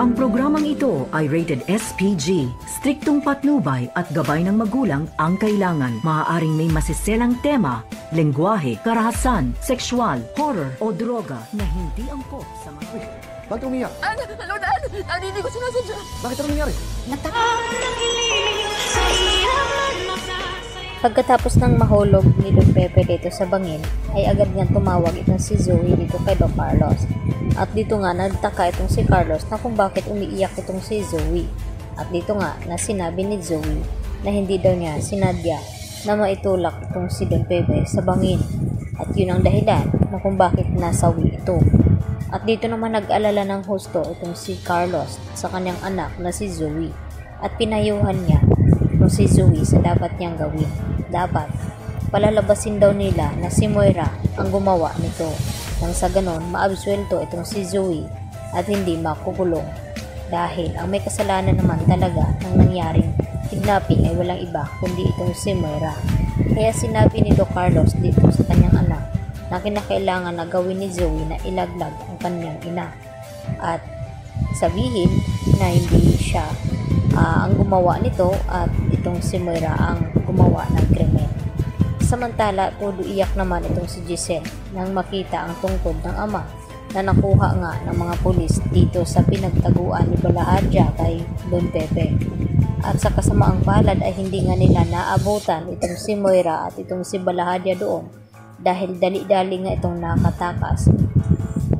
Ang programang ito ay rated SPG. Striktong patnubay at gabay ng magulang ang kailangan. Maaaring may masiselang tema, lengguwahe, karahasan, sexual, horror o droga na hindi angkop sa mga... Bakit umiyak? Ano na? Hindi ko sinasadya. Bakit ano nangyari? Pagkatapos ng mahulog ni Don Pepe dito sa bangin, ay agad niyang tumawag itong si Zoe dito kay Don Carlos. At dito nga nagtaka itong si Carlos na kung bakit umiiyak itong si Zoe. At dito nga na sinabi ni Zoe na hindi daw niya sinadya na maitulak itong si Don Pepe sa bangin. At yun ang dahilan na kung bakit nasawi ito. At dito naman nag-alala ng husto itong si Carlos sa kanyang anak na si Zoe. At pinayuhan niya itong si Zoe sa dapat niyang gawin. Dapat palalabasin daw nila na si Moira ang gumawa nito. Nang sa ganon, maabsuelto itong si Zoe at hindi makukulong. Dahil ang may kasalanan naman talaga ng nangyaring kidnapping ay walang iba kundi itong si Moira. Kaya sinabi ni Don Carlos dito sa kanyang anak na kinakailangan na gawin ni Zoe na ilaglag ang kanyang ina. At sabihin na hindi siya ang gumawa nito at itong si Moira ang gumawa ng krimen. Samantala, todo iyak naman itong si Giselle nang makita ang tungkod ng ama na nakuha nga ng mga pulis dito sa pinagtaguan ni Balahadja kay Don Pepe. At sa kasamaang palad ay hindi nga nila naabutan itong si Moira at itong si Balahadja doon dahil dali-dali nga itong nakatakas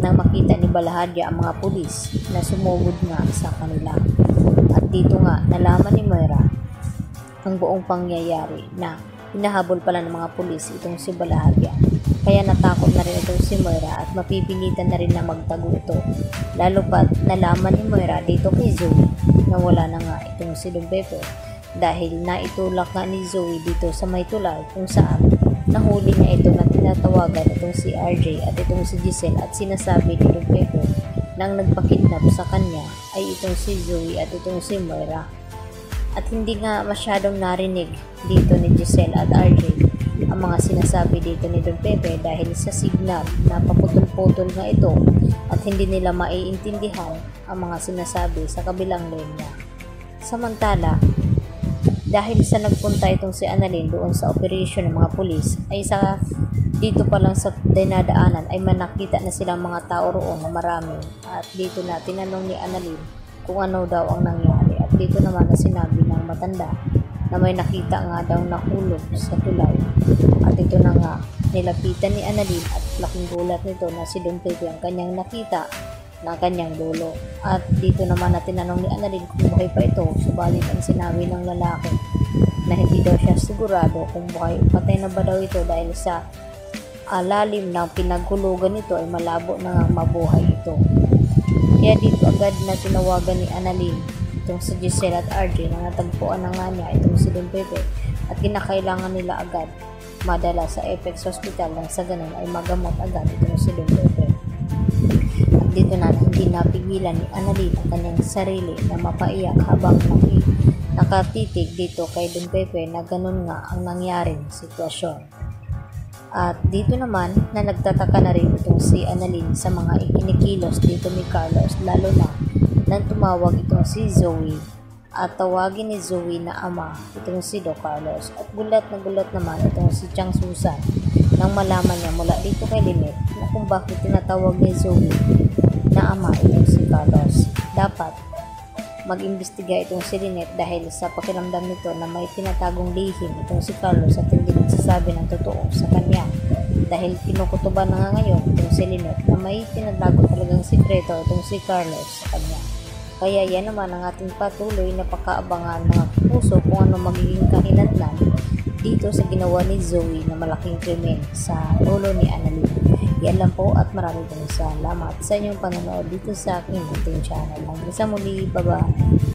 nang makita ni Balahadja ang mga pulis na sumugod nga sa kanila. At dito nga nalaman ni Moira ang buong pangyayari na hinahabol pala ng mga pulis itong si Balahadja. Kaya natakot na rin itong si Moira at mapipilitan na rin na magtago ito. Lalo pat nalaman ni Moira dito kay Zoe na wala na nga itong si Don Pepe dahil naitulak nga ni Zoe dito sa may tulay kung saan nahuli niya ito na tinatawagan itong si RJ at itong si Giselle at sinasabi ni Don Pepe nang nagpakidnap sa kanya ay itong si Zoe at itong si Moira. At hindi nga masyadong narinig dito ni Giselle at RJ ang mga sinasabi dito ni Don Pepe dahil sa signal na paputol-putol nga ito at hindi nila maiintindihan ang mga sinasabi sa kabilang linya. Samantala, dahil sa nagpunta itong si Annalyn doon sa operation ng mga pulis ay sa dito pa lang sa dinadaanan ay manakita na silang mga tao roon na marami at dito na tinanong ni Annalyn kung ano daw ang nangyari at dito naman na sinabi ng matanda na may nakita nga daw nahulog sa tulay at ito na nga nilapitan ni Annalyn at laking gulat nito na si Don Pepe ang kanyang nakita ng kanyang dulo at dito naman na tinanong ni Annalyn kung buhay pa ito subalit ang sinabi ng lalaki na hindi daw siya sigurado kung buhay patay na ba daw ito dahil sa lalim ng pinaghulugan nito ay malabo na nga mabuhay ito. Kaya dito agad na tinawagan ni Annalyn itong si Giselle at RJ na natagpuan na nga niya itong si Don Pepe at kinakailangan nila agad madala sa Apex Hospital nang sa ganun ay magamot agad itong si Don Pepe. At dito na hindi napigilan ni Annalyn ang kanyang sarili na mapaiyak habang nakatitig dito kay Don Pepe na ganun nga ang nangyaring sitwasyon. At dito naman na nagtataka na rin itong si Annalyn sa mga ikinikilos dito ni Carlos lalo na nang tumawag itong si Zoe at tawagin ni Zoe na ama itong si Don Carlos at gulat naman itong si Chang Susan nang malaman niya mula dito kay Lynette na kung bakit tinatawag ni Zoe na ama itong si Carlos. Dapat mag-imbestiga itong si Lynette dahil sa pakiramdam nito na may tinatagong lihim itong si Carlos at hindi nagsasabi ng totoo sa kanya dahil kinukutuban na nga ngayon itong si Lynette na may tinatago talagang sikreto itong si Carlos sa kanya. Kaya yan naman ang ating patuloy na pakaabangan mga puso kung ano magiging kahinatnan dito sa ginawa ni Zoe na malaking krimen sa ulo ni Annalyn. Yan lang po at maraming salamat sa inyong panonood dito sa aking YouTube channel. Hanggang sa muli, bye-bye!